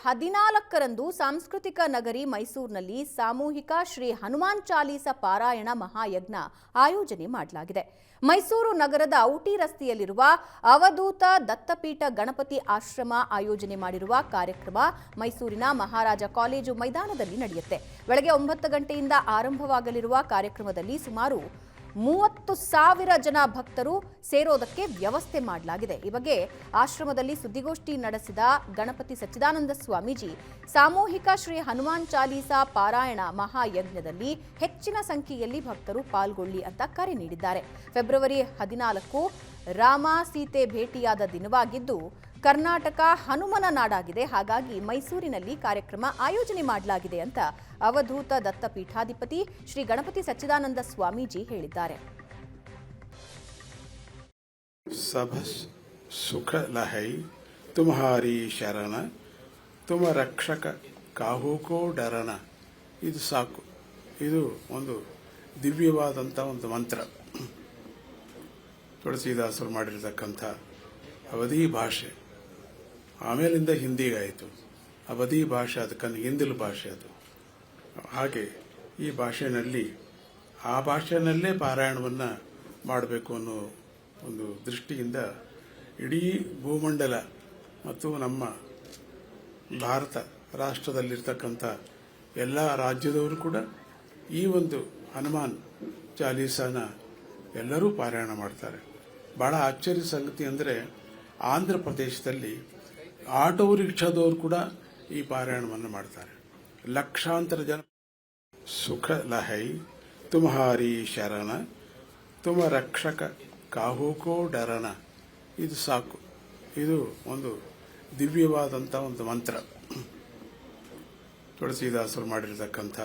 14ರಂದು ಸಾಂಸ್ಕೃತಿಕ ನಗರಿ ಮೈಸೂರಿನಲ್ಲಿ ಸಾಮೂಹಿಕ ಶ್ರೀ ಹನುಮಾನ್ ಚಾಲೀಸ ಪಾರಾಯಣ ಮಹಾಯಜ್ಞ ಆಯೋಜನೆ ಮಾಡಲಾಗಿದೆ. ಮೈಸೂರು ನಗರದ ಔಟಿ ರಸ್ತೆಯಲ್ಲಿರುವ ಅವಧೂತ ದತ್ತಪೀಠ ಗಣಪತಿ ಆಶ್ರಮ ಆಯೋಜನೆ ಮಾಡಿರುವ ಕಾರ್ಯಕ್ರಮ ಮೈಸೂರಿನ ಮಹಾರಾಜ ಕಾಲೇಜು ಮೈದಾನದಲ್ಲಿ ನಡೆಯುತ್ತೆ. ಬೆಳಗ್ಗೆ 9 ಗಂಟೆಯಿಂದ ಆರಂಭವಾಗಲಿರುವ ಕಾರ್ಯಕ್ರಮದಲ್ಲಿ ಸುಮಾರು 30,000 ಜನ ಭಕ್ತರು ಸೇರೋದಕ್ಕೆ ವ್ಯವಸ್ಥೆ ಮಾಡಲಾಗಿದೆ. ಈ ಬಗ್ಗೆ ಆಶ್ರಮದಲ್ಲಿ ಸುದ್ದಿಗೋಷ್ಠಿ ನಡೆಸಿದ ಗಣಪತಿ ಸಚ್ಚಿದಾನಂದ ಸ್ವಾಮೀಜಿ ಸಾಮೂಹಿಕ ಶ್ರೀ ಹನುಮಾನ್ ಚಾಲೀಸ ಪಾರಾಯಣ ಮಹಾಯಜ್ಞದಲ್ಲಿ ಹೆಚ್ಚಿನ ಸಂಖ್ಯೆಯಲ್ಲಿ ಭಕ್ತರು ಪಾಲ್ಗೊಳ್ಳಿ ಅಂತ ಕರೆ ನೀಡಿದ್ದಾರೆ. ಫೆಬ್ರವರಿ 14 ರಾಮ ಸೀತೆ ಭೇಟಿಯಾದ ದಿನವಾಗಿದ್ದು ಕರ್ನಾಟಕ ಹನುಮನ ನಾಡಾಗಿದೆ. ಹಾಗಾಗಿ ಮೈಸೂರಿನಲ್ಲಿ ಕಾರ್ಯಕ್ರಮ ಆಯೋಜನೆ ಮಾಡಲಾಗಿದೆ ಅಂತ ಅವಧೂತ ದತ್ತಪೀಠಾಧಿಪತಿ ಶ್ರೀ ಗಣಪತಿ ಸಚ್ಚಿದಾನಂದ ಸ್ವಾಮೀಜಿ ಹೇಳಿದ್ದಾರೆ. सब सुख लहै तुम्हारी शरण तुम रक्षक काहू को डरನ ಇದು ಸಾಕು. ಇದು ಒಂದು ದಿವ್ಯವಾದಂಥ ಒಂದು ಮಂತ್ರ. ತುಳಸಿದಾಸರು ಮಾಡಿರತಕ್ಕಂಥ ಅವಧಿ ಭಾಷೆ, ಆಮೇಲಿಂದ ಹಿಂದಿಗಾಯಿತು. ಅವಧಿ ಭಾಷೆ ಅದಕ್ಕನ್ನು ಹಿಂದಿಲು ಭಾಷೆ ಅದು. ಹಾಗೆ ಈ ಭಾಷೆಯಲ್ಲಿ ಆ ಭಾಷೆಯಲ್ಲೇ ಪಾರಾಯಣವನ್ನು ಮಾಡಬೇಕು ಅನ್ನೋ ಒಂದು ದೃಷ್ಟಿಯಿಂದ ಇಡೀ ಭೂಮಂಡಲ ಮತ್ತು ನಮ್ಮ ಭಾರತ ರಾಷ್ಟ್ರದಲ್ಲಿರ್ತಕ್ಕಂಥ ಎಲ್ಲ ರಾಜ್ಯದವರು ಕೂಡ ಈ ಒಂದು ಹನುಮಾನ್ ಚಾಲೀಸನ ಎಲ್ಲರೂ ಪಾರಾಯಣ ಮಾಡ್ತಾರೆ. ಬಹಳ ಆಶ್ಚರ್ಯ ಸಂಗತಿ ಅಂದರೆ ಆಂಧ್ರ ಪ್ರದೇಶದಲ್ಲಿ ಆಟೋ ರಿಕ್ಷಾದವರು ಕೂಡ ಈ ಪಾರಾಯಣವನ್ನು ಮಾಡ್ತಾರೆ. ಲಕ್ಷಾಂತರ ಜನ. ಸುಖ ಲಹೈ ತುಮ್ಹಾರಿ ಶರಣ ತುಮ ರಕ್ಷಕ ಕಾಹೂ ಕೋ ಡರನ ಇದು ಸಾಕು. ಇದು ಒಂದು ದಿವ್ಯವಾದಂಥ ಒಂದು ಮಂತ್ರ. ತುಳಸಿದಾಸರು ಮಾಡಿರತಕ್ಕಂಥ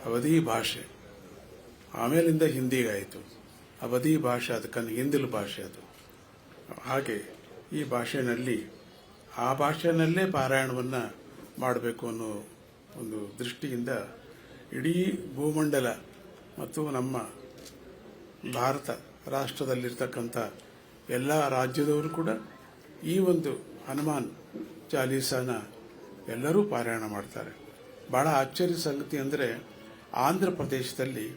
ಅವಧಿ ಭಾಷೆ, ಆಮೇಲಿಂದ ಹಿಂದಿಗಾಯಿತು. ಅವಧಿ ಭಾಷೆ ಅದಕ್ಕನ್ನು ಹಿಂದಿಲು ಭಾಷೆ ಅದು. ಹಾಗೆ ಈ ಭಾಷೆಯಲ್ಲಿ ಆ ಭಾಷೆಯಲ್ಲೇ ಪಾರಾಯಣವನ್ನು ಮಾಡಬೇಕು ಅನ್ನೋ ಒಂದು ದೃಷ್ಟಿಯಿಂದ ಇಡೀ ಭೂಮಂಡಲ ಮತ್ತು ನಮ್ಮ ಭಾರತ ರಾಷ್ಟ್ರದಲ್ಲಿರ್ತಕ್ಕಂಥ ಎಲ್ಲ ರಾಜ್ಯದವರು ಕೂಡ ಈ ಒಂದು ಹನುಮಾನ್ ಚಾಲೀಸನ ಎಲ್ಲರೂ ಪಾರಾಯಣ ಮಾಡ್ತಾರೆ. ಬಹಳ ಆಶ್ಚರ್ಯ ಸಂಗತಿ ಅಂದರೆ ಆಂಧ್ರ ಪ್ರದೇಶದಲ್ಲಿ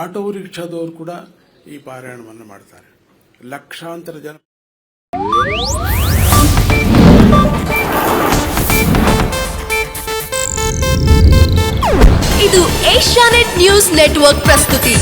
ಆಟೋ ರಿಕ್ಷಾದವರು ಕೂಡ ಈ ಪಾರಾಯಣವನ್ನು ಮಾಡ್ತಾರೆ. ಲಕ್ಷಾಂತರ ಜನ. ಇದು ಏಷ್ಯಾನೆಟ್ ನ್ಯೂಸ್ ನೆಟ್ವರ್ಕ್ ಪ್ರಸ್ತುತಿ.